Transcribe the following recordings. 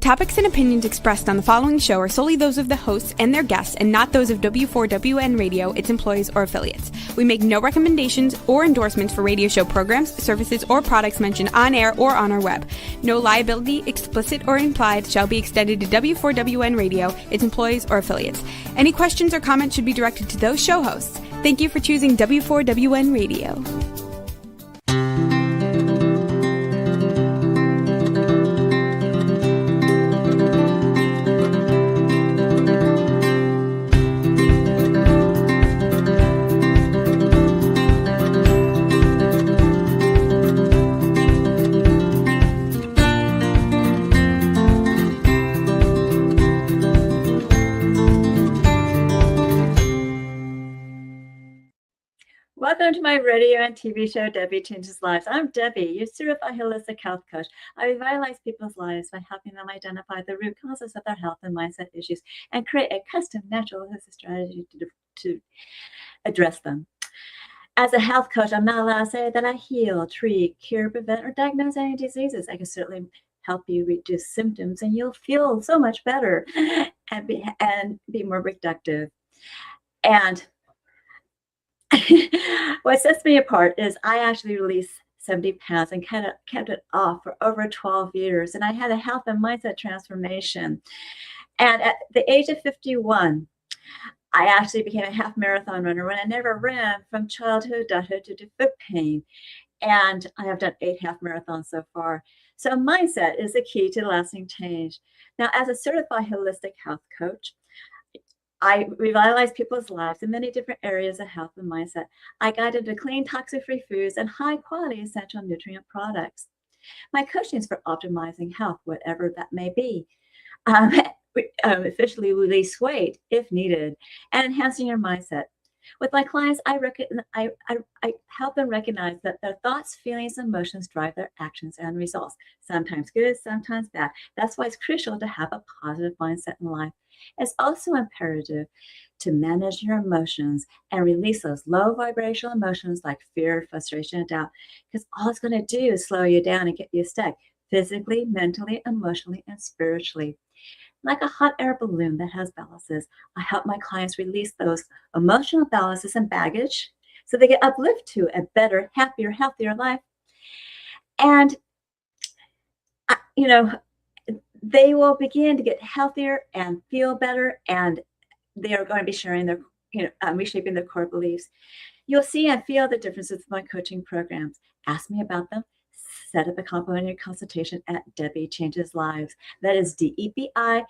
topics and opinions expressed on the following show are solely those of the hosts and their guests and not those of W4WN Radio, its employees, or affiliates. We make no recommendations or endorsements for radio show programs, services, or products mentioned on air or on our web. No liability, explicit or implied, shall be extended to W4WN Radio, its employees, or affiliates. Any questions or comments should be directed to those show hosts. Thank you for choosing W4WN Radio. Welcome to my radio and TV show, Debi Changes Lives. I'm Debi, your certified holistic health coach. I revitalize people's lives by helping them identify the root causes of their health and mindset issues and create a custom natural holistic strategy to address them. As a health coach, I'm not allowed to say that I heal, treat, cure, prevent, or diagnose any diseases. I can certainly help you reduce symptoms and you'll feel so much better and be more productive. And what sets me apart is I actually released 70 pounds and kept it off for over 12 years. And I had a health and mindset transformation. And at the age of 51, I actually became a half marathon runner when I never ran from childhood, adulthood to foot pain. And I have done 8 half marathons so far. So mindset is the key to lasting change. Now, as a certified holistic health coach, I revitalize people's lives in many different areas of health and mindset. I guide them to clean, toxic-free foods and high-quality essential nutrient products. My coaching is for optimizing health, whatever that may be. Efficiently release weight if needed, and enhancing your mindset. With my clients, I help them recognize that their thoughts, feelings, and emotions drive their actions and results, sometimes good, sometimes bad. That's why it's crucial to have a positive mindset in life. It's also imperative to manage your emotions and release those low vibrational emotions like fear, frustration, and doubt, because all it's going to do is slow you down and get you stuck physically, mentally, emotionally, and spiritually. Like a hot air balloon that has balances, I help my clients release those emotional balances and baggage so they get uplift to a better, happier, healthier life. And, they will begin to get healthier and feel better, and they are going to be sharing their, reshaping their core beliefs. You'll see and feel the differences in my coaching programs. Ask me about them. Set up a complimentary consultation at Debi Changes Lives. That is DebiChangesLives,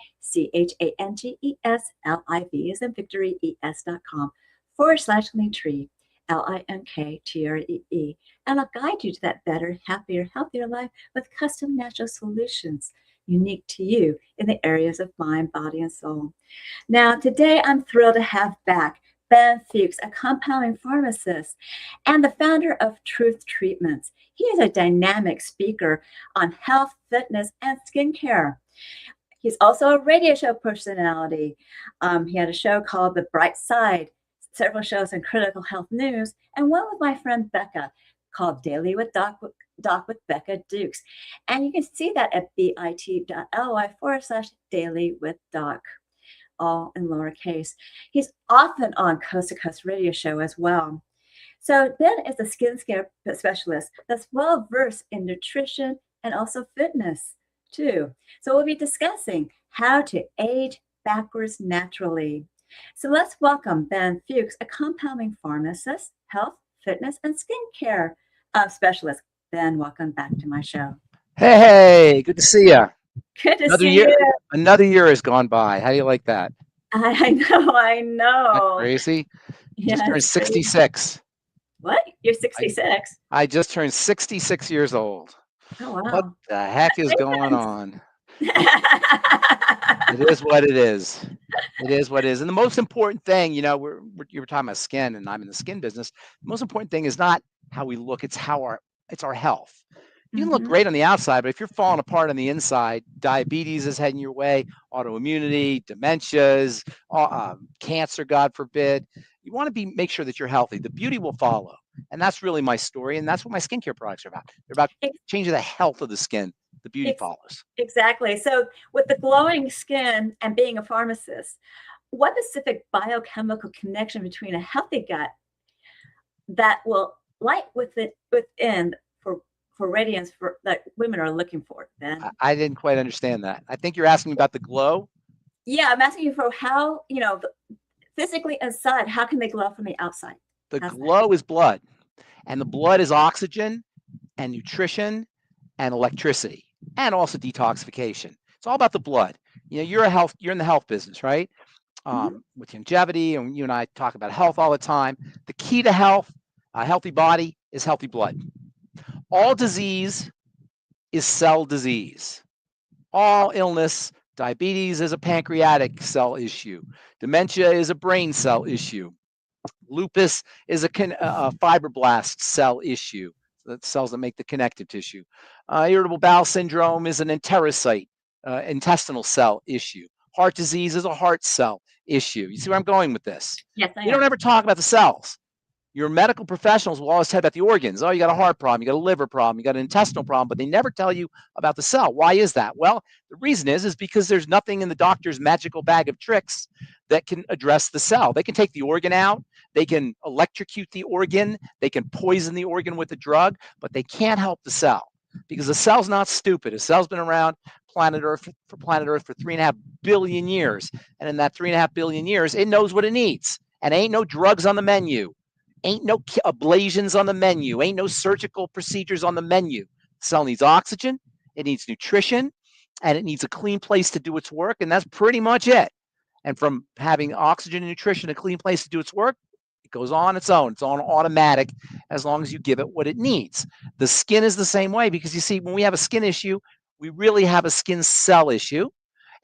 as in Victory, ES.com/Linktree, LINKTREE. And I'll guide you to that better, happier, healthier life with custom natural solutions unique to you in the areas of mind, body, and soul. Now, today I'm thrilled to have back Ben Fuchs, a compounding pharmacist and the founder of Truth Treatments. He is a dynamic speaker on health, fitness, and skincare. He's also a radio show personality. He had a show called The Bright Side, several shows in critical health news, and one with my friend Becca called Daily with Doc with Becca Dukes. And you can see that at bit.ly/daily with Doc, all in lowercase. He's often on Coast to Coast radio show as well. So Ben is a skincare specialist that's well versed in nutrition and also fitness too. So we'll be discussing how to age backwards naturally. So let's welcome Ben Fuchs, a compounding pharmacist, health, fitness, and skincare specialist. Ben, welcome back to my show. Hey, good to see you. Good to see you. Another year has gone by. How do you like that? I know. Isn't that crazy? Yes. Just turned 66. What? You're 66? I just turned 66 years old. Oh, wow. What the heck is going on? It is what it is. It is what it is. And the most important thing, you were talking about skin, and I'm in the skin business. The most important thing is not how we look, it's our health. You can look great on the outside, but if you're falling apart on the inside, diabetes is heading your way, autoimmunity, dementias, cancer, God forbid. You want to make sure that you're healthy. The beauty will follow. And that's really my story. And that's what my skincare products are about. They're about changing the health of the skin the beauty follows. Exactly. So with the glowing skin and being a pharmacist, what specific biochemical connection between a healthy gut that will light within for radiance that women are looking for, Ben? I didn't quite understand that. I think you're asking about the glow. Yeah, I'm asking you for how, physically inside, how can they glow from the outside? The glow is blood, and the blood is oxygen and nutrition and electricity and also detoxification. It's all about the blood. You're in the health business, right? With longevity, and you and I talk about health all the time. The key to health, a healthy body, is healthy blood. All disease is cell disease. All illness, diabetes is a pancreatic cell issue. Dementia is a brain cell issue. Lupus is a fibroblast cell issue, the cells that make the connective tissue. Irritable bowel syndrome is an enterocyte, intestinal cell issue. Heart disease is a heart cell issue. You see where I'm going with this? Yes, I am. You don't ever talk about the cells. Your medical professionals will always tell you about the organs. Oh, you got a heart problem, you got a liver problem, you got an intestinal problem, but they never tell you about the cell. Why is that? Well, the reason is because there's nothing in the doctor's magical bag of tricks that can address the cell. They can take the organ out, they can electrocute the organ, they can poison the organ with a drug, but they can't help the cell because the cell's not stupid. The cell's been around planet Earth for 3.5 billion years. And in that 3.5 billion years, it knows what it needs. And ain't no drugs on the menu. Ain't no ablations on the menu. Ain't no surgical procedures on the menu. The cell needs oxygen, it needs nutrition, and it needs a clean place to do its work. And that's pretty much it. And from having oxygen and nutrition, a clean place to do its work, it goes on its own. It's on automatic as long as you give it what it needs. The skin is the same way because you see, when we have a skin issue, we really have a skin cell issue.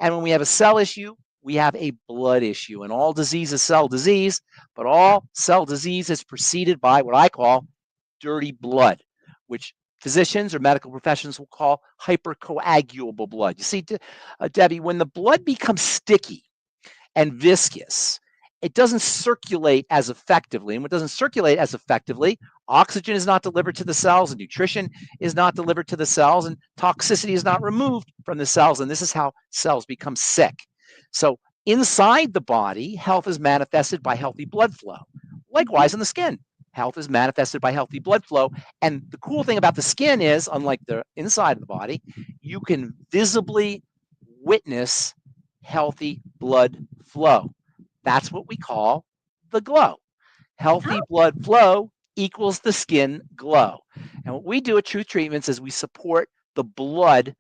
And when we have a cell issue, we have a blood issue. And all disease is cell disease, but all cell disease is preceded by what I call dirty blood, which physicians or medical professionals will call hypercoagulable blood. You see, Debbie, when the blood becomes sticky and viscous, it doesn't circulate as effectively. And when it doesn't circulate as effectively, oxygen is not delivered to the cells, and nutrition is not delivered to the cells, and toxicity is not removed from the cells. And this is how cells become sick. So inside the body, health is manifested by healthy blood flow. Likewise, in the skin, health is manifested by healthy blood flow. And the cool thing about the skin is, unlike the inside of the body, you can visibly witness healthy blood flow. That's what we call the glow. Healthy blood flow equals the skin glow. And what we do at Truth Treatments is we support the blood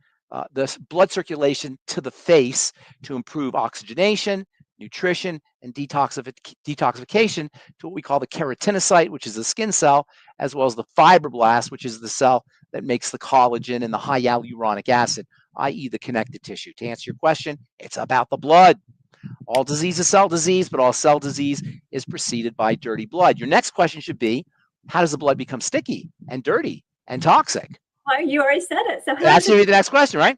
circulation to the face to improve oxygenation, nutrition, and detoxification to what we call the keratinocyte, which is the skin cell, as well as the fibroblast, which is the cell that makes the collagen and the high hyaluronic acid, i.e. the connective tissue. To answer your question, it's about the blood. All disease is cell disease, but all cell disease is preceded by dirty blood. Your next question should be, how does the blood become sticky and dirty and toxic? Well, you already said it. So that's the next question, right?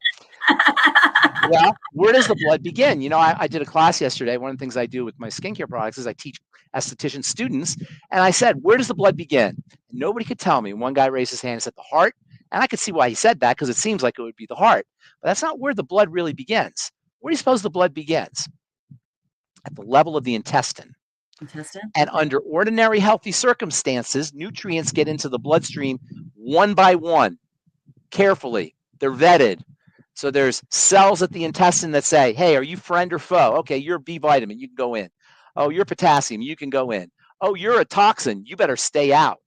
Well, where does the blood begin? I did a class yesterday. One of the things I do with my skincare products is I teach esthetician students. And I said, where does the blood begin? And nobody could tell me. One guy raised his hand and said, the heart. And I could see why he said that because it seems like it would be the heart. But that's not where the blood really begins. Where do you suppose the blood begins? At the level of the intestine. And under ordinary healthy circumstances, nutrients get into the bloodstream one by one, carefully. They're vetted. So there's cells at the intestine that say, hey, are you friend or foe? Okay, you're a B vitamin, you can go in. Oh, you're potassium, you can go in. Oh, you're a toxin, you better stay out.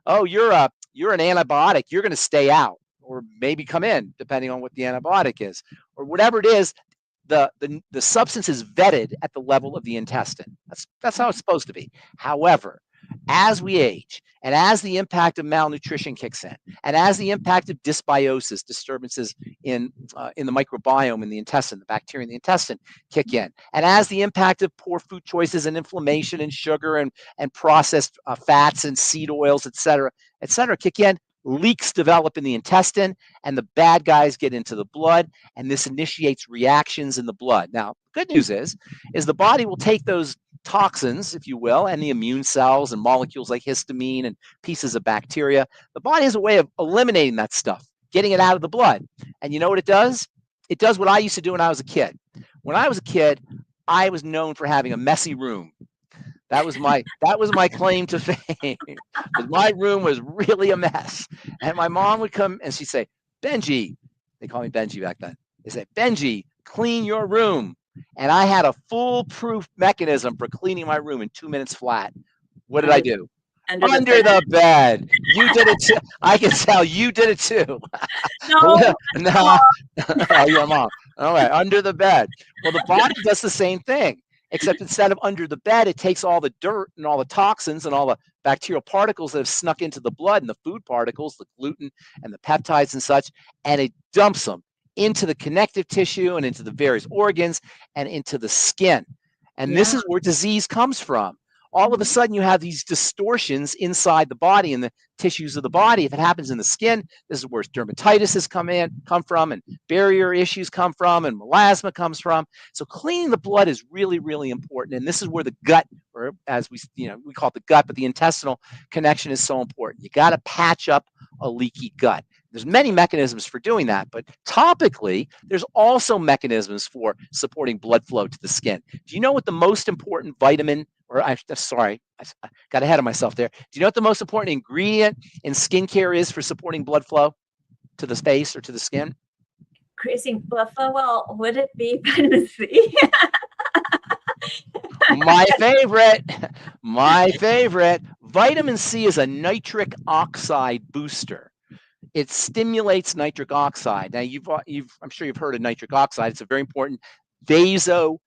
Oh, you're an antibiotic, you're going to stay out, or maybe come in, depending on what the antibiotic is, or whatever it is. The substance is vetted at the level of the intestine. That's how it's supposed to be. However, as we age, and as the impact of malnutrition kicks in, and as the impact of dysbiosis, disturbances in the microbiome in the intestine, the bacteria in the intestine kick in, and as the impact of poor food choices and inflammation and sugar and processed fats and seed oils, et cetera, kick in, leaks develop in the intestine, and the bad guys get into the blood, and this initiates reactions in the blood. Now, the good news is the body will take those toxins, if you will, and the immune cells and molecules like histamine and pieces of bacteria. The body has a way of eliminating that stuff, getting it out of the blood. And you know what it does? It does what I used to do when I was a kid. When I was a kid, I was known for having a messy room. That was my claim to fame. Because my room was really a mess. And my mom would come and she'd say, Benji, they call me Benji back then. They say, Benji, clean your room. And I had a foolproof mechanism for cleaning my room in 2 minutes flat. What did I do? Under the bed. You did it too. I can tell you did it too. No. No. Oh, your mom. All right. Under the bed. Well, the body does the same thing, except instead of under the bed, it takes all the dirt and all the toxins and all the bacterial particles that have snuck into the blood and the food particles, the gluten and the peptides and such, and it dumps them into the connective tissue and into the various organs and into the skin. And this is where disease comes from. All of a sudden, you have these distortions inside the body and the tissues of the body. If it happens in the skin, this is where dermatitis has come from, and barrier issues come from, and melasma comes from. So cleaning the blood is really, really important. And this is where the gut, or as we call it the gut, but the intestinal connection is so important. You got to patch up a leaky gut. There's many mechanisms for doing that, but topically, there's also mechanisms for supporting blood flow to the skin. Do you know what the most important vitamin, I got ahead of myself there. Do you know what the most important ingredient in skincare is for supporting blood flow to the face or to the skin? Increasing blood flow, well, would it be vitamin C? My favorite. Vitamin C is a nitric oxide booster. It stimulates nitric oxide. Now, I'm sure you've heard of nitric oxide. It's a very important vasodilator,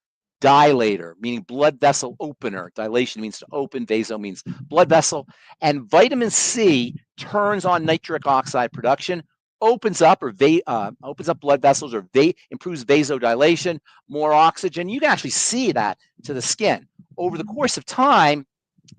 meaning blood vessel opener. Dilation means to open. Vaso means blood vessel. And vitamin C turns on nitric oxide production, opens up blood vessels, or improves vasodilation, more oxygen. You can actually see that to the skin. Over the course of time,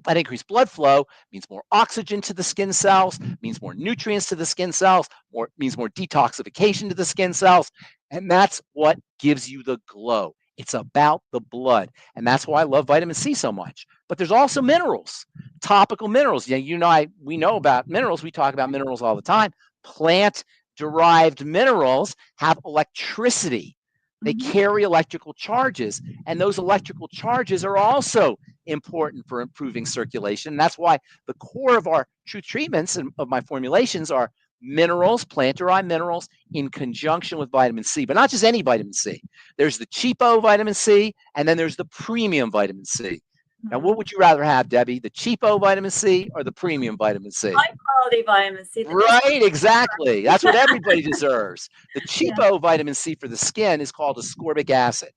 that increased blood flow means more oxygen to the skin cells, means more nutrients to the skin cells, means more detoxification to the skin cells. And that's what gives you the glow. It's about the blood. And that's why I love vitamin C so much. But there's also minerals, topical minerals. We know about minerals. We talk about minerals all the time. Plant-derived minerals have electricity. They carry electrical charges, and those electrical charges are also important for improving circulation. And that's why the core of our Truth treatments and of my formulations are minerals, plant-derived minerals, in conjunction with vitamin C, but not just any vitamin C. There's the cheapo vitamin C, and then there's the premium vitamin C. Now, what would you rather have, Debbie, the cheapo vitamin C or the premium vitamin C? High quality vitamin C. Right, exactly. That's what everybody deserves. The cheapo vitamin C for the skin is called ascorbic acid.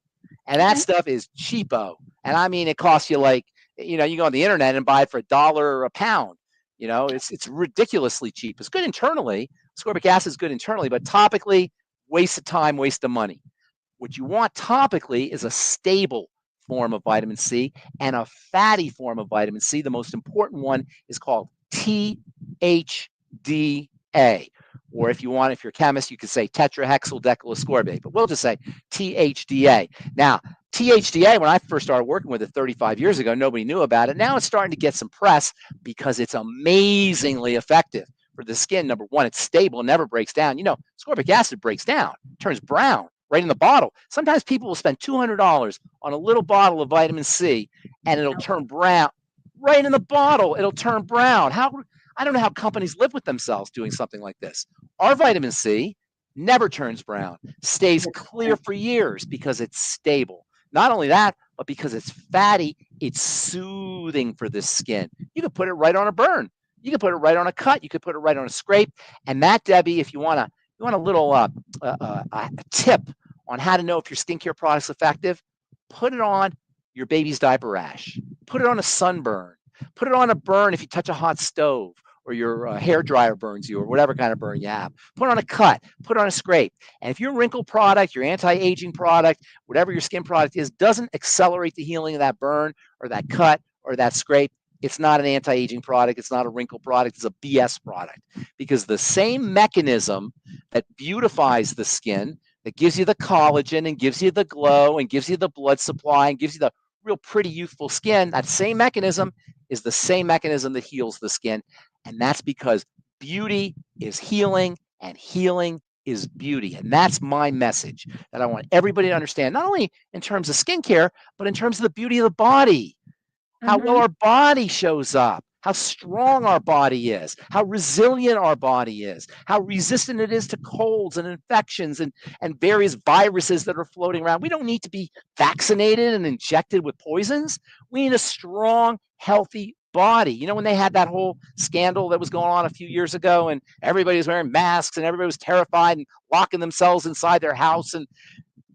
And that stuff is cheapo. And I mean, it costs you you go on the internet and buy it for $1 a pound. It's ridiculously cheap. It's good internally. Ascorbic acid is good internally, but topically, waste of time, waste of money. What you want topically is a stable form of vitamin C and a fatty form of vitamin C. The most important one is called THDA. Or if you're a chemist, you could say tetrahexyldecylascorbate, but we'll just say THDA. Now, THDA, when I first started working with it 35 years ago, nobody knew about it. Now it's starting to get some press because it's amazingly effective for the skin. Number one, it's stable, never breaks down. Ascorbic acid breaks down, turns brown right in the bottle. Sometimes people will spend $200 on a little bottle of vitamin C and it'll turn brown right in the bottle. It'll turn brown. I don't know how companies live with themselves doing something like this. Our vitamin C never turns brown, stays clear for years because it's stable. Not only that, but because it's fatty, it's soothing for the skin. You can put it right on a burn. You can put it right on a cut. You could put it right on a scrape. And that, Debbie, if you want a little a tip on how to know if your skincare product's effective, put it on your baby's diaper rash. Put it on a sunburn. Put it on a burn if you touch a hot stove or your hair dryer burns you or whatever kind of burn you have. Put it on a cut. Put it on a scrape. And if your wrinkle product, your anti-aging product, whatever your skin product is, doesn't accelerate the healing of that burn or that cut or that scrape, it's not an anti-aging product. It's not a wrinkle product. It's a BS product. Because the same mechanism that beautifies the skin, that gives you the collagen and gives you the glow and gives you the blood supply and gives you the real pretty youthful skin, that same mechanism is the same mechanism that heals the skin. And that's because beauty is healing and healing is beauty. And that's my message that I want everybody to understand, not only in terms of skincare, but in terms of the beauty of the body, how well Mm-hmm. our body shows up, how strong our body is, how resilient our body is, how resistant it is to colds and infections and various viruses that are floating around. We don't need to be vaccinated and injected with poisons. We need a strong, healthy body. You know, when they had that whole scandal that was going on a few years ago and everybody was wearing masks and everybody was terrified and locking themselves inside their house, and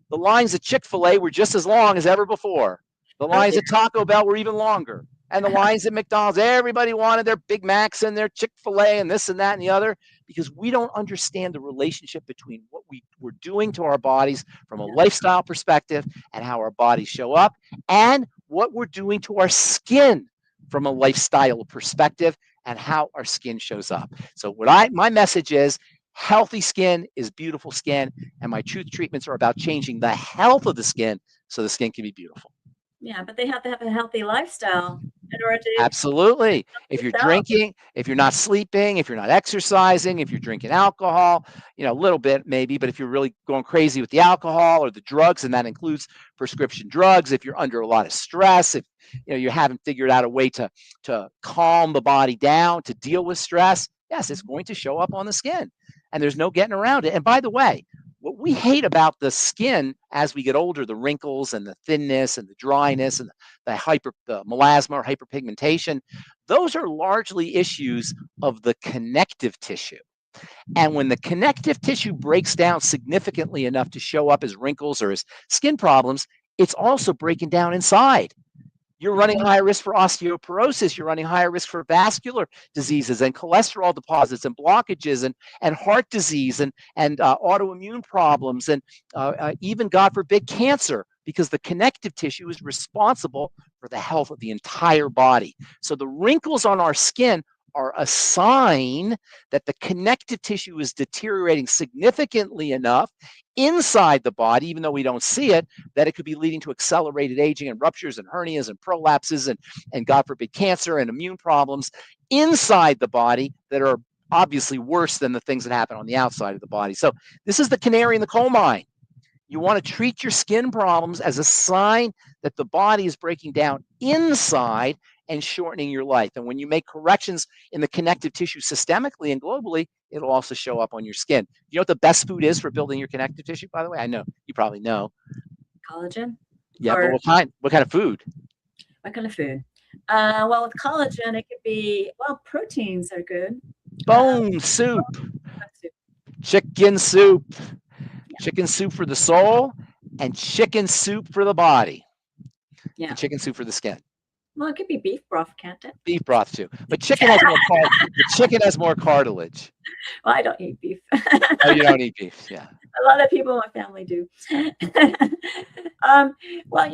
the lines at Chick-fil-A were just as long as ever before. The Oh, lines yeah. at Taco Bell were even longer. And the lines at McDonald's, everybody wanted their Big Macs and their Chick-fil-A and this and that and the other, because we don't understand the relationship between what we're doing to our bodies from a lifestyle perspective and how our bodies show up, and what we're doing to our skin from a lifestyle perspective and how our skin shows up. So my message is, healthy skin is beautiful skin, and my truth treatments are about changing the health of the skin so the skin can be beautiful. Yeah, but they have to have a healthy lifestyle in order to Absolutely. If you're yourself. drinking, if you're not sleeping, if you're not exercising, if you're drinking alcohol, a little bit maybe, but if you're really going crazy with the alcohol or the drugs, and that includes prescription drugs, if you're under a lot of stress, if you haven't figured out a way to calm the body down, to deal with stress, yes, it's going to show up on the skin. And there's no getting around it. And by the way, what we hate about the skin as we get older, the wrinkles and the thinness and the dryness and the melasma or hyperpigmentation, those are largely issues of the connective tissue. And when the connective tissue breaks down significantly enough to show up as wrinkles or as skin problems, it's also breaking down inside. You're running higher risk for osteoporosis. You're running higher risk for vascular diseases and cholesterol deposits and blockages and heart disease and autoimmune problems and even, God forbid, cancer, because the connective tissue is responsible for the health of the entire body. So the wrinkles on our skin are a sign that the connective tissue is deteriorating significantly enough inside the body, even though we don't see it, that it could be leading to accelerated aging and ruptures and hernias and prolapses and God forbid, cancer and immune problems inside the body that are obviously worse than the things that happen on the outside of the body. So this is the canary in the coal mine. You want to treat your skin problems as a sign that the body is breaking down inside and shortening your life. And when you make corrections in the connective tissue systemically and globally, it'll also show up on your skin. You know what the best food is for building your connective tissue, by the way? I know you probably know. Collagen? Yeah, but what kind of food? What kind of food? Well, with collagen, it could be, proteins are good. Bone soup, Soup. chicken soup, chicken soup for the soul, and chicken soup for the body. Yeah. And chicken soup for the skin. Well, it could be beef broth, can't it? Beef broth too, but chicken has more chicken has more cartilage. Well, I don't eat beef. Oh, you don't eat beef, yeah. A lot of people in my family do. Well,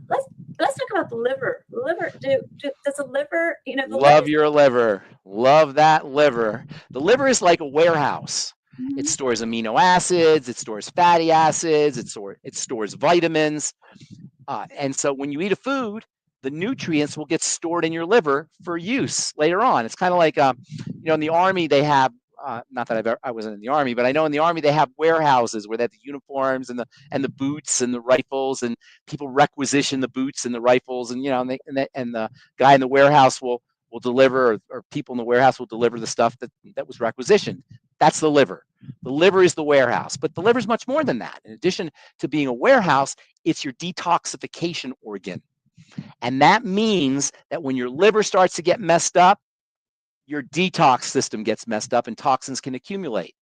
let's talk about the liver. The liver, does the liver, Love your liver. Love that liver. The liver is like a warehouse. Mm-hmm. It stores amino acids, it stores fatty acids, it stores vitamins. And so when you eat a food, the nutrients will get stored in your liver for use later on. It's kind of like, in the Army, they have, not that I wasn't in the Army, but I know in the Army they have warehouses where they have the uniforms and the boots and the rifles, and people requisition the boots and the rifles, and and the guy in the warehouse will deliver, or people in the warehouse will deliver the stuff that was requisitioned. That's the liver. The liver is the warehouse, but the liver is much more than that. In addition to being a warehouse, it's your detoxification organ. And that means that when your liver starts to get messed up, your detox system gets messed up and toxins can accumulate.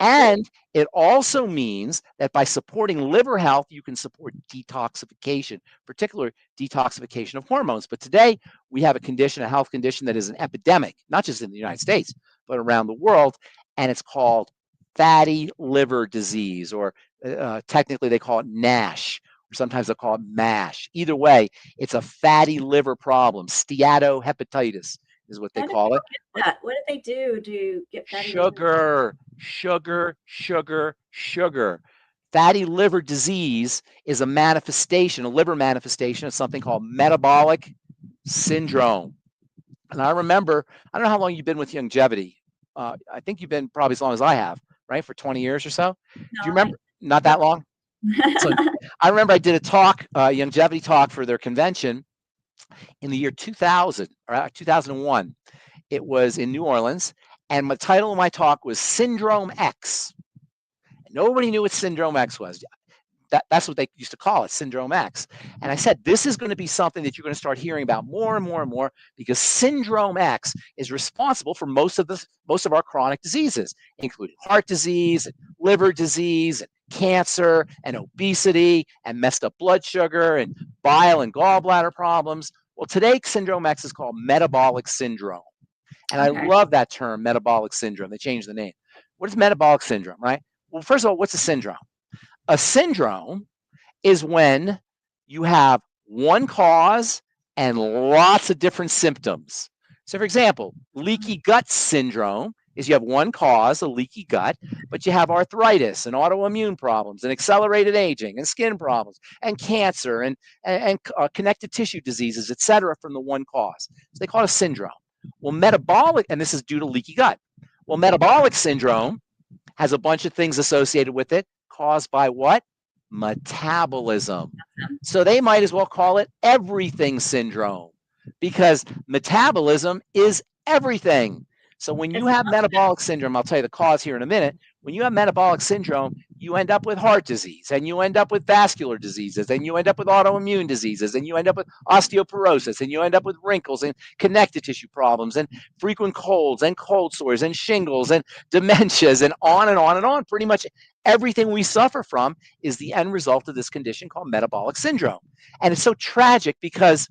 And it also means that by supporting liver health, you can support detoxification, particularly detoxification of hormones. But today we have a health condition that is an epidemic, not just in the United States, but around the world. And it's called fatty liver disease, or technically they call it NASH, or sometimes they call it MASH. Either way, it's a fatty liver problem. Steatohepatitis is what they call it. What did they do to get fatty liver? Sugar. Fatty liver disease is a liver manifestation of something called metabolic syndrome. And I remember, I don't know how long you've been with Longevity, I think you've been probably as long as I have, right? For 20 years or so. Do you No, remember? Not that long. So I remember I did a talk, longevity talk for their convention in the year 2000 or 2001. It was in New Orleans, and the title of my talk was Syndrome X. Nobody knew what Syndrome X was. That's what they used to call it, Syndrome X. And I said, this is going to be something that you're going to start hearing about more and more and more, because Syndrome X is responsible for most of our chronic diseases, including heart disease, and liver disease, and cancer, and obesity, and messed up blood sugar, and bile and gallbladder problems. Well, today, Syndrome X is called metabolic syndrome. And I love that term, metabolic syndrome. They changed the name. What is metabolic syndrome, right? Well, first of all, what's a syndrome? A syndrome is when you have one cause and lots of different symptoms. So, for example, leaky gut syndrome is you have one cause, a leaky gut, but you have arthritis and autoimmune problems and accelerated aging and skin problems and cancer and connective tissue diseases, et cetera, from the one cause. So they call it a syndrome. Well, metabolic, and this is due to leaky gut. Well, metabolic syndrome has a bunch of things associated with it, caused by what? Metabolism. So they might as well call it everything syndrome, because metabolism is everything. So when you have metabolic syndrome, I'll tell you the cause here in a minute. When you have metabolic syndrome, you end up with heart disease, and you end up with vascular diseases, and you end up with autoimmune diseases, and you end up with osteoporosis, and you end up with wrinkles and connective tissue problems, and frequent colds and cold sores and shingles and dementias, and on and on and on. Pretty much everything we suffer from is the end result of this condition called metabolic syndrome. And it's so tragic because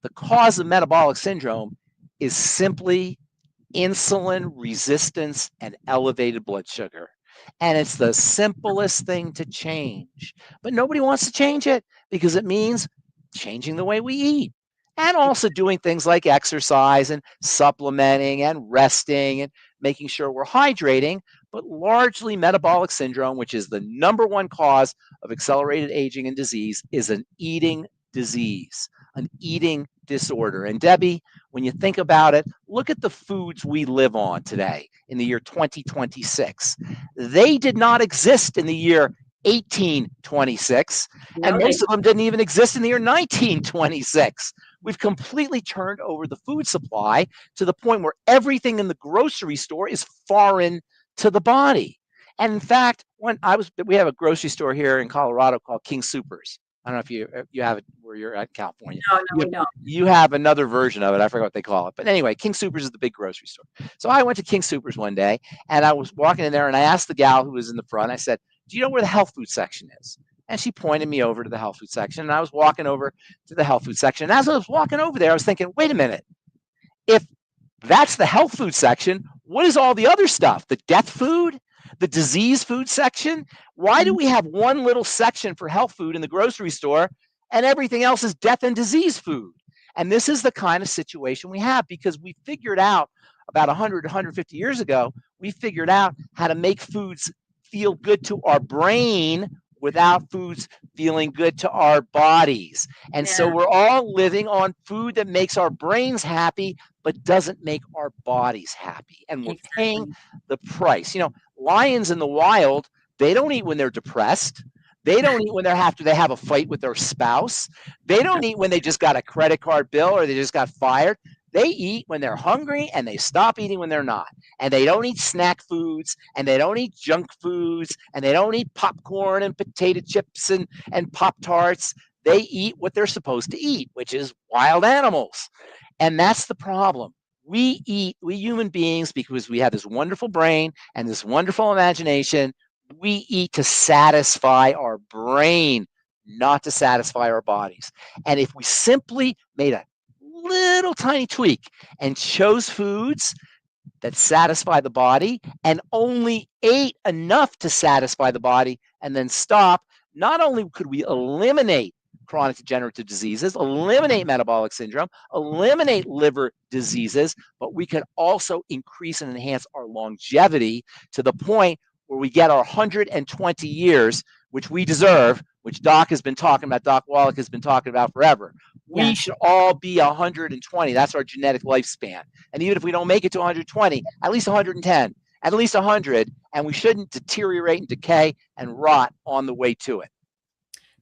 the cause of metabolic syndrome is simply insulin resistance and elevated blood sugar. And it's the simplest thing to change. But nobody wants to change it because it means changing the way we eat, and also doing things like exercise and supplementing and resting and making sure we're hydrating. But largely, metabolic syndrome, which is the number one cause of accelerated aging and disease, is an eating disease, an eating disorder. And Debbie, when you think about it, look at the foods we live on today in the year 2026. They did not exist in the year 1826, and most of them didn't even exist in the year 1926. We've completely turned over the food supply to the point where everything in the grocery store is foreign to the body. And in fact, we have a grocery store here in Colorado called King Soopers. I don't know if you have it where you're at in California. No, we don't. You have another version of it. I forgot what they call it. But anyway, King Soopers is the big grocery store. So I went to King Soopers one day, and I was walking in there, and I asked the gal who was in the front, I said, do you know where the health food section is? And she pointed me over to the health food section, and I was walking over to the health food section. And as I was walking over there, I was thinking, wait a minute. If that's the health food section, what is all the other stuff? The death food? The disease food section? Why do we have one little section for health food in the grocery store and everything else is death and disease food? And this is the kind of situation we have because we figured out about 100, 150 years ago, we figured out how to make foods feel good to our brain without foods feeling good to our bodies. And so we're all living on food that makes our brains happy, but doesn't make our bodies happy. And we're paying the price. You know, lions in the wild, they don't eat when they're depressed. They don't eat when they have a fight with their spouse. They don't eat when they just got a credit card bill or they just got fired. They eat when they're hungry and they stop eating when they're not. And they don't eat snack foods and they don't eat junk foods and they don't eat popcorn and potato chips and Pop-Tarts. They eat what they're supposed to eat, which is wild animals. And that's the problem. We human beings, because we have this wonderful brain and this wonderful imagination, we eat to satisfy our brain, not to satisfy our bodies. And if we simply made a little tiny tweak and chose foods that satisfy the body and only ate enough to satisfy the body and then stop, not only could we eliminate chronic degenerative diseases, eliminate metabolic syndrome, eliminate liver diseases, but we could also increase and enhance our longevity to the point where we get our 120 years, which we deserve, which Doc Wallach has been talking about forever. We Yes. should all be 120. That's our genetic lifespan. And even if we don't make it to 120, at least 110, at least 100, and we shouldn't deteriorate and decay and rot on the way to it.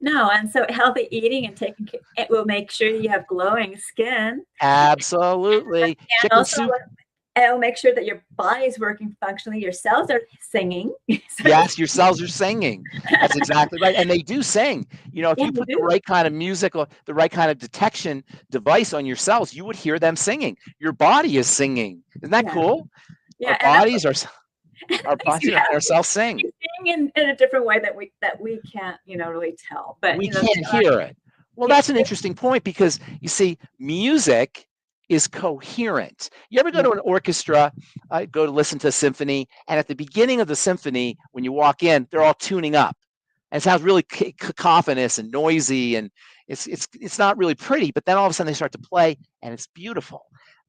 No, and so healthy eating and taking care, it will make sure you have glowing skin, Absolutely. and Chicken also soup. it'll make sure that your body is working functionally. Your cells are singing. So, Yes, your cells are singing. That's exactly right. And they do sing. If yeah, you they put the do. right kind of music or the right kind of detection device on your cells, you would hear them singing. Your body is singing. Isn't that Yeah, cool? Our yeah, and that's what bodies are our makes bodies you and our happy. cells sing. You sing in a different way that we can't, really tell. But We can't hear it. Well, it, that's an interesting point because you see, music is coherent. You ever go yeah, to an orchestra, go to listen to a symphony, and at the beginning of the symphony, when you walk in, they're all tuning up, and it sounds really cacophonous and noisy, and it's not really pretty. But then all of a sudden they start to play, and it's beautiful.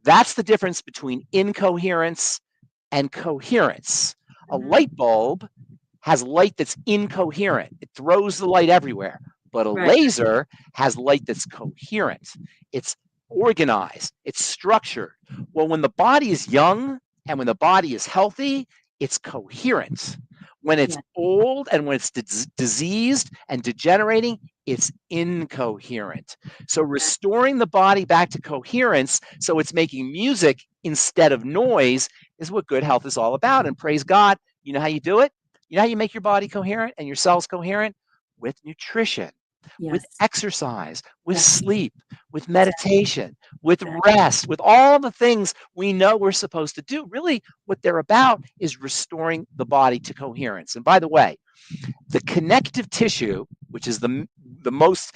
That's the difference between incoherence and coherence. A mhm, light bulb has light that's incoherent. It throws the light everywhere. But a right, laser has light that's coherent. It's organized, it's structured. Well, when the body is young and when the body is healthy, it's coherent. When it's yeah, old and when it's diseased and degenerating, it's incoherent. So, okay, restoring the body back to coherence so it's making music instead of noise is what good health is all about. And praise God, you know how you do it? You know how you make your body coherent and your cells coherent? With nutrition, with yes, exercise, with yes, sleep, with exactly, meditation, with exactly. rest, with all the things we know we're supposed to do. Really, what they're about is restoring the body to coherence. And by the way, the connective tissue, which is the most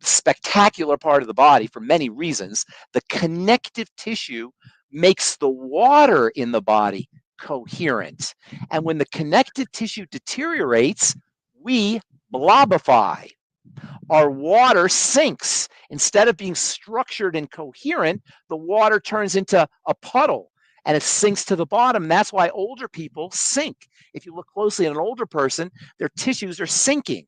spectacular part of the body for many reasons, the connective tissue makes the water in the body coherent. And when the connective tissue deteriorates, we blobify. Our water sinks. Instead of being structured and coherent, the water turns into a puddle and it sinks to the bottom. That's why older people sink. If you look closely at an older person, their tissues are sinking.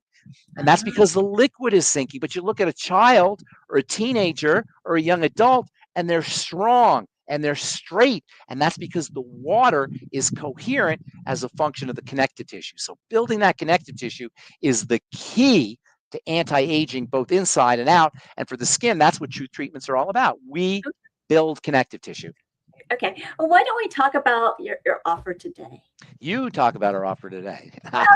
And that's Uh-huh. because the liquid is sinking. But you look at a child or a teenager or a young adult, and they're strong and they're straight. And that's because the water is coherent as a function of the connective tissue. So, building that connective tissue is the key to anti aging, both inside and out. And for the skin, that's what Truth Treatments are all about. We build connective tissue. Okay. Well, why don't we talk about your offer today? You talk about our offer today. Well,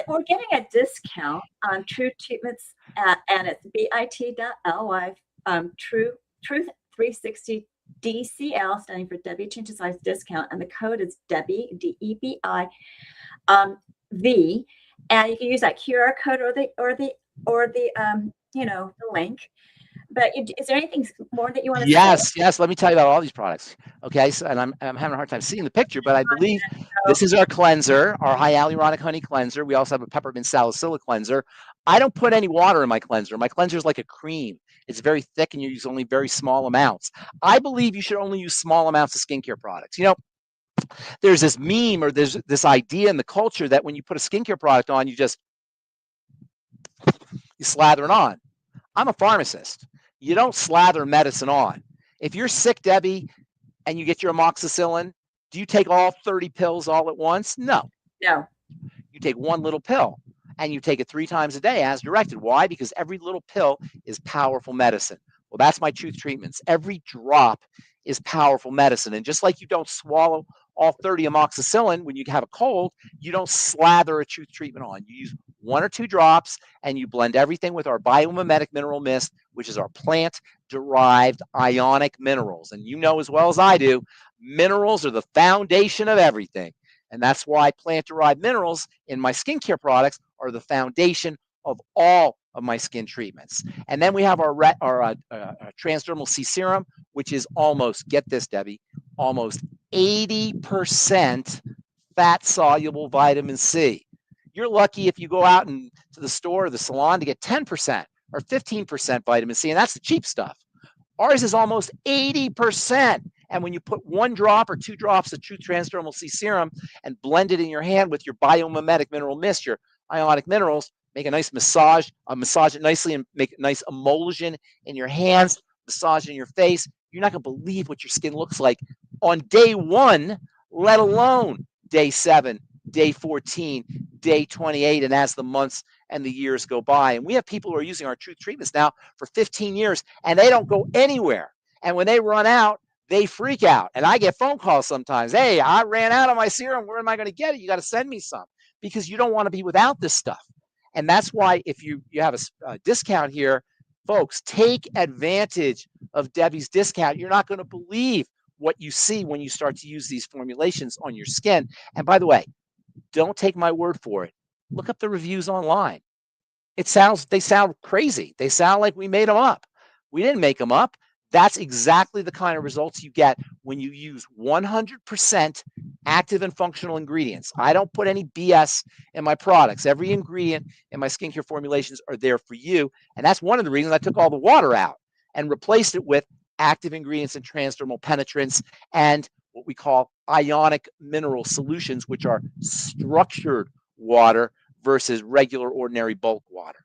we're getting a discount on True Treatments, and it's bit.ly, Truth 360 DCL, standing for Debbie Changes Lives discount, and the code is Debbie DEBI V, and you can use that QR code or the link. But is there anything more that you want to say? Yes, yes. Let me tell you about all these products. Okay, so and I'm having a hard time seeing the picture, but I believe So, this is our cleanser, our high hyaluronic honey cleanser. We also have a peppermint salicylate cleanser. I don't put any water in my cleanser. My cleanser is like a cream. It's very thick, and you use only very small amounts. I believe you should only use small amounts of skincare products. There's this meme or there's this idea in the culture that when you put a skincare product on, you slather it on. I'm a pharmacist. You don't slather medicine on. If you're sick, Debbie, and you get your amoxicillin, do you take all 30 pills all at once? No. no. You take one little pill and you take it 3 times a day as directed. Why? Because every little pill is powerful medicine. Well, that's my Truth Treatments. Every drop is powerful medicine. And just like you don't swallow all 30 amoxicillin when you have a cold, you don't slather a Truth Treatment on. You use 1 or 2 drops and you blend everything with our biomimetic mineral mist, which is our plant derived ionic minerals. And you know as well as I do, minerals are the foundation of everything. And that's why plant derived minerals in my skincare products are the foundation of all of my skin treatments. And then we have our transdermal C serum, which is almost, get this, Debbie, almost 80% fat soluble vitamin C. You're lucky if you go out and to the store or the salon to get 10% or 15% vitamin C, and that's the cheap stuff. Ours is almost 80%. And when you put 1 drop or 2 drops of True Transdermal C serum and blend it in your hand with your biomimetic mineral mist, your ionic minerals, make a nice massage it nicely and make a nice emulsion in your hands, massage in your face. You're not going to believe what your skin looks like on day 1, let alone day 7, day 14, day 28, and as the months and the years go by. And we have people who are using our Truth treatments now for 15 years, and they don't go anywhere. And when they run out, they freak out. And I get phone calls sometimes. Hey, I ran out of my serum. Where am I going to get it? You got to send me some, because you don't want to be without this stuff. And that's why if you have a discount here, folks, take advantage of Debi's discount. You're not going to believe what you see when you start to use these formulations on your skin. And by the way, don't take my word for it. Look up the reviews online. They sound crazy. They sound like we made them up. We didn't make them up. That's exactly the kind of results you get when you use 100% active and functional ingredients. I don't put any BS in my products. Every ingredient in my skincare formulations are there for you. And that's one of the reasons I took all the water out and replaced it with active ingredients and transdermal penetrants and what we call ionic mineral solutions, which are structured water versus regular ordinary bulk water.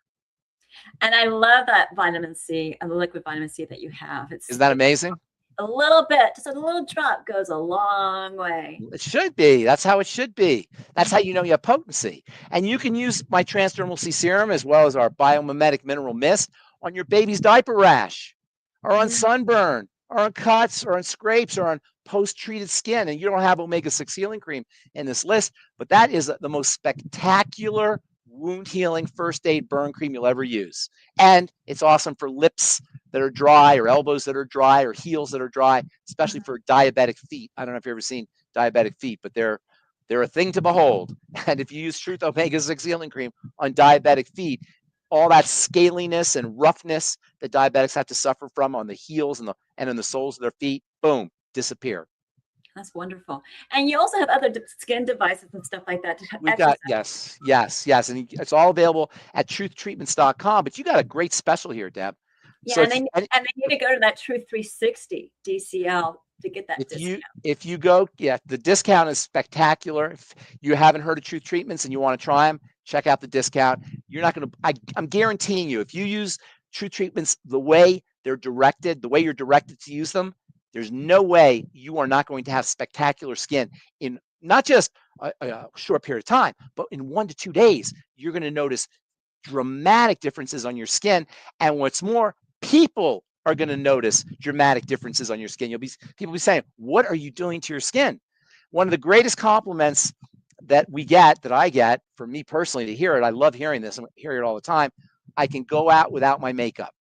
And I love that vitamin C and the liquid vitamin C that you have. Isn't that amazing? A little bit, just a little drop goes a long way. It should be. That's how it should be. That's how you know you have potency. And you can use my Transdermal C serum as well as our Biomimetic Mineral Mist on your baby's diaper rash or on sunburn or on cuts or on scrapes or on post-treated skin. And you don't have omega-6 healing cream in this list, but that is the most spectacular wound healing first aid burn cream you'll ever use. And it's awesome for lips that are dry or elbows that are dry or heels that are dry, especially for diabetic feet. I don't know if you've ever seen diabetic feet, but they're a thing to behold. And if you use Truth Omega-6 Healing Cream on diabetic feet, all that scaliness and roughness that diabetics have to suffer from on the heels and in the soles of their feet, boom, disappear. That's wonderful. And you also have other skin devices and stuff like that. We've got, yes. And it's all available at truthtreatments.com. But you got a great special here, Deb. Yeah, so and they need to go to that Truth 360 DCL to get that discount. If you go, the discount is spectacular. If you haven't heard of Truth Treatments and you want to try them, check out the discount. You're not going to, I'm guaranteeing you, if you use Truth Treatments the way they're directed, the way you're directed to use them, there's no way you are not going to have spectacular skin in not just a short period of time, but in 1 to 2 days, you're going to notice dramatic differences on your skin. And what's more, people are going to notice dramatic differences on your skin. People will be saying, what are you doing to your skin? One of the greatest compliments that I get from me personally to hear it, I love hearing this, I hear it all the time. I can go out without my makeup.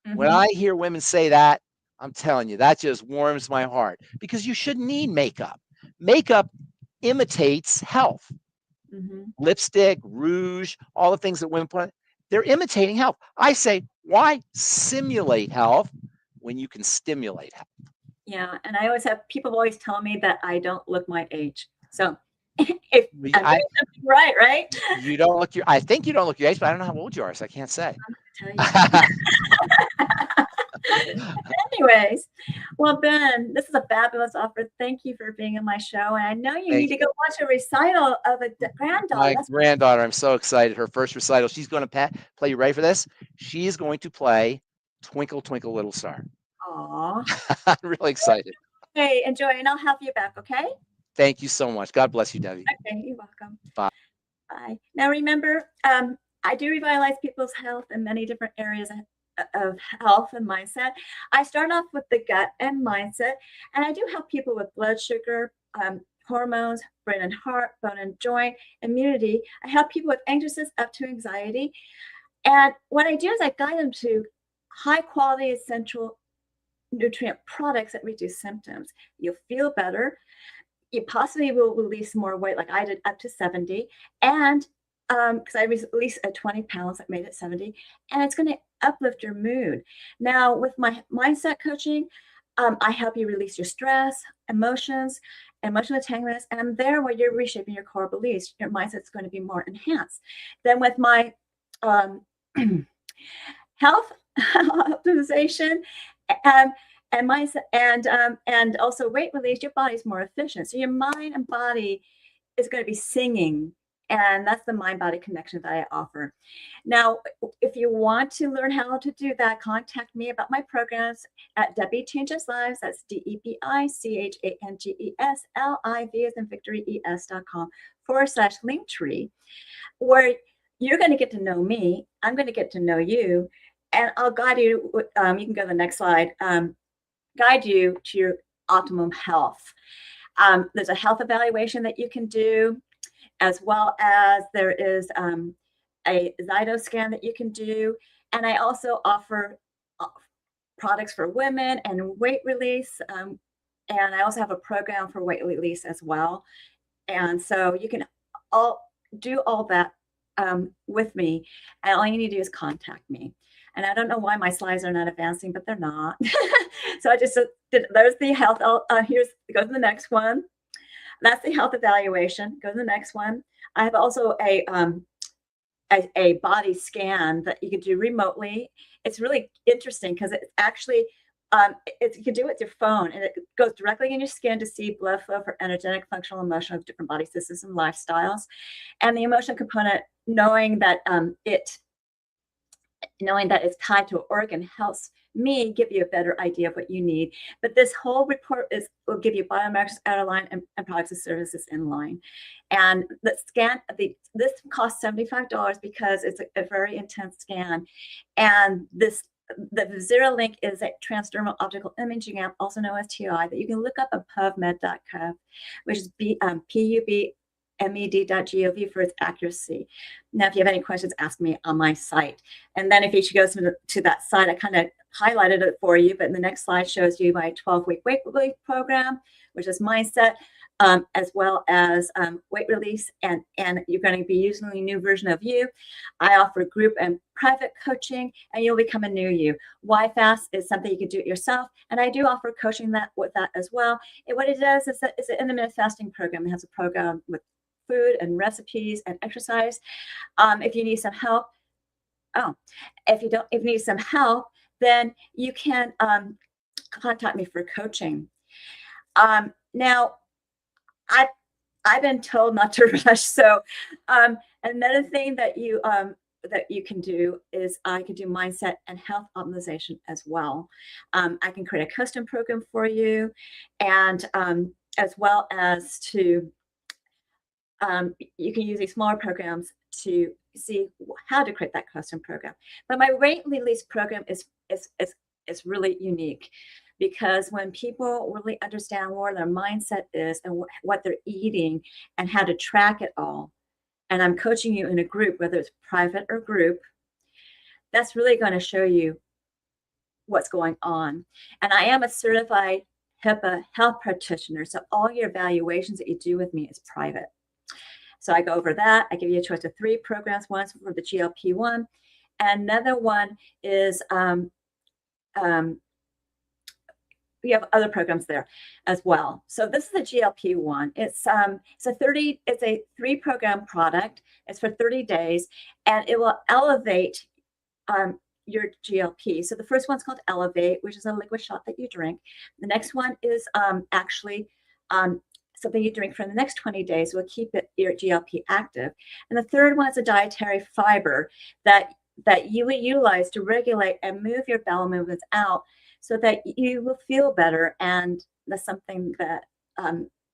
Mm-hmm. When I hear women say that, I'm telling you, that just warms my heart, because you shouldn't need makeup. Makeup imitates health. Mm-hmm. Lipstick, rouge, all the things that women put on, they're imitating health. I say, why simulate health when you can stimulate health? Yeah, and I always have people always tell me that I don't look my age. So if I'm right? You don't look I think you don't look your age, but I don't know how old you are, so I can't say. I'm gonna tell you. Anyways, well, Ben, this is a fabulous offer. Thank you for being on my show. And I know you need to go watch a recital of a granddaughter. My granddaughter, I'm so excited. Her first recital. She's going to play. You ready for this? She's going to play Twinkle, Twinkle, Little Star. Aww. I'm really excited. Hey, enjoy, and I'll have you back, okay? Thank you so much. God bless you, Debbie. Okay, you're welcome. Bye. Bye. Now, remember, I do revitalize people's health in many different areas of health and mindset. I start off with the gut and mindset, and I do help people with blood sugar, hormones, brain and heart, bone and joint, immunity. I help people with anxiousness up to anxiety. And what I do is I guide them to high quality essential nutrient products that reduce symptoms. You'll feel better. You possibly will release more weight, like I did, up to 70. And because I released 20 pounds, that made it 70, and it's going to uplift your mood. Now, with my mindset coaching, I help you release your stress, emotions, emotional entanglements, and I'm there where you're reshaping your core beliefs. Your mindset's going to be more enhanced. Then with my health optimization and mindset and also weight release, your body's more efficient. So your mind and body is going to be singing And that's the mind-body connection that I offer. Now, if you want to learn how to do that, contact me about my programs at Debi Changes Lives. That's DebiChangesLives, as in victory, es.com/linktree, where you're going to get to know me. I'm going to get to know you, and I'll guide you. You can go to the next slide. Guide you to your optimum health. There's a health evaluation that you can do, as well as there is a Zyto scan that you can do. And I also offer products for women and weight release. And I also have a program for weight release as well. And so you can do all that with me. And all you need to do is contact me. And I don't know why my slides are not advancing, but they're not. So I just did, there's the health. Go to the next one. That's the health evaluation. Go to the next one. I have also a body scan that you can do remotely. It's really interesting because it's actually, you can do it with your phone, and it goes directly in your skin to see blood flow for energetic, functional, emotional of different body systems and lifestyles. And the emotional component, knowing that it's tied to an organ, helps me give you a better idea of what you need. But this whole report will give you biomarkers out of line and products and services in line. And the scan, this costs $75 because it's a very intense scan. And the Zero Link is a transdermal optical imaging app, also known as TI, that you can look up at pubmed.gov, which is PUBmed.gov for its accuracy. Now, if you have any questions, ask me on my site. And then if you goes to that site, I kind of highlighted it for you, but in the next slide shows you my 12-week weight release program, which is mindset, as well as weight release, and you're going to be using a new version of you. I offer group and private coaching, and you'll become a new you. Why Fast is something you can do it yourself, and I do offer coaching with that as well. And what it does is that it's an intermittent fasting program. It has a program with food and recipes and exercise. If you need some help, if you need some help, then you can contact me for coaching. Now, I've been told not to rush. So another thing that you can do is I can do mindset and health optimization as well. I can create a custom program for you, and as well as to you can use these smaller programs to see how to create that custom program. But my weight release program is really unique, because when people really understand where their mindset is and what they're eating and how to track it all, and I'm coaching you in a group, whether it's private or group, that's really going to show you what's going on. And I am a certified HIPAA health practitioner, so all your evaluations that you do with me is private. So I go over that. I give you a choice of 3 programs. One's for the GLP-1. And another one is, we have other programs there as well. So this is the GLP-1. It's a 3-program product. It's for 30 days, and it will elevate your GLP. So the first one's called Elevate, which is a liquid shot that you drink. The next one is actually something you drink for the next 20 days will keep your GLP active. And the third one is a dietary fiber that you will utilize to regulate and move your bowel movements out so that you will feel better. And that's something that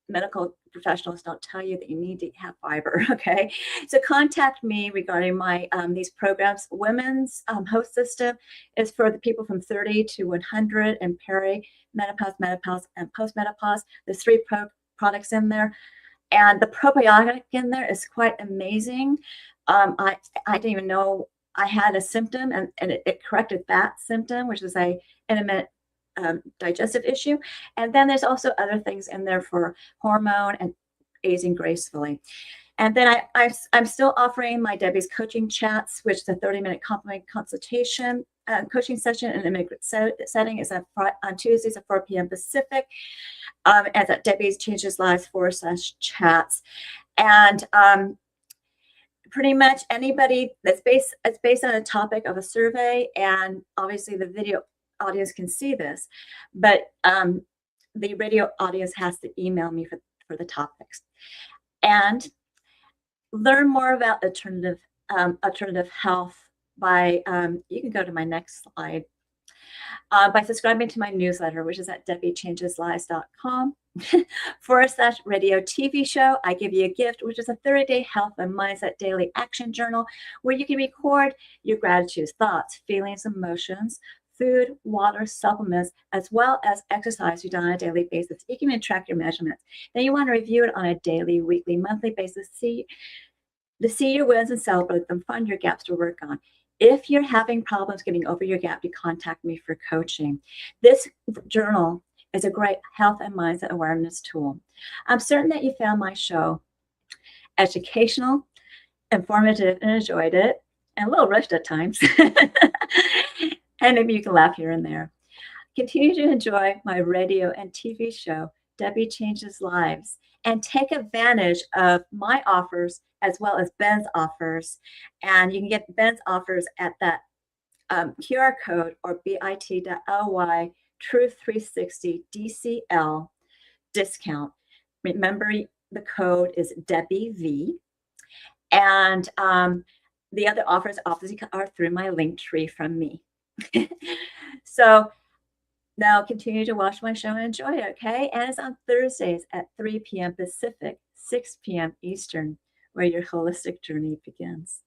medical professionals don't tell you, that you need to have fiber. Okay, so contact me regarding my these programs. Women's host system is for the people from 30 to 100 and peri-menopause, menopause, and post-menopause. There's 3 products in there, and the probiotic in there is quite amazing. I didn't even know I had a symptom, and it corrected that symptom, which is a intermittent digestive issue. And then there's also other things in there for hormone and aging gracefully. And then I'm still offering my Debi's coaching chats, which is a 30-minute complimentary consultation coaching session in a mid-group setting. Is on Tuesdays at 4 p.m. Pacific. As at Debi's Changes Lives /chats. And pretty much anybody it's based on a topic of a survey, and obviously the video audience can see this, but the radio audience has to email me for the topics. And learn more about alternative health by, you can go to my next slide, by subscribing to my newsletter, which is at debichangeslives.com /radio TV show. I give you a gift, which is a 30-day health and mindset daily action journal, where you can record your gratitude, thoughts, feelings, emotions, food, water, supplements, as well as exercise you do on a daily basis. You can even track your measurements. Then you want to review it on a daily, weekly, monthly basis. See your wins and celebrate them. Find your gaps to work on. If you're having problems getting over your gap, you contact me for coaching. This journal is a great health and mindset awareness tool. I'm certain that you found my show educational, informative, and enjoyed it, and a little rushed at times. And maybe you can laugh here and there. Continue to enjoy my radio and TV show, Debi Changes Lives, and take advantage of my offers as well as Ben's offers. And you can get Ben's offers at that QR code or bit.ly Truth360 DCL discount. Remember, the code is Debi V. And the other offers obviously are through my link tree from me. So now continue to watch my show and enjoy it, okay? And it's on Thursdays at 3 p.m. Pacific, 6 p.m. Eastern, where your holistic journey begins.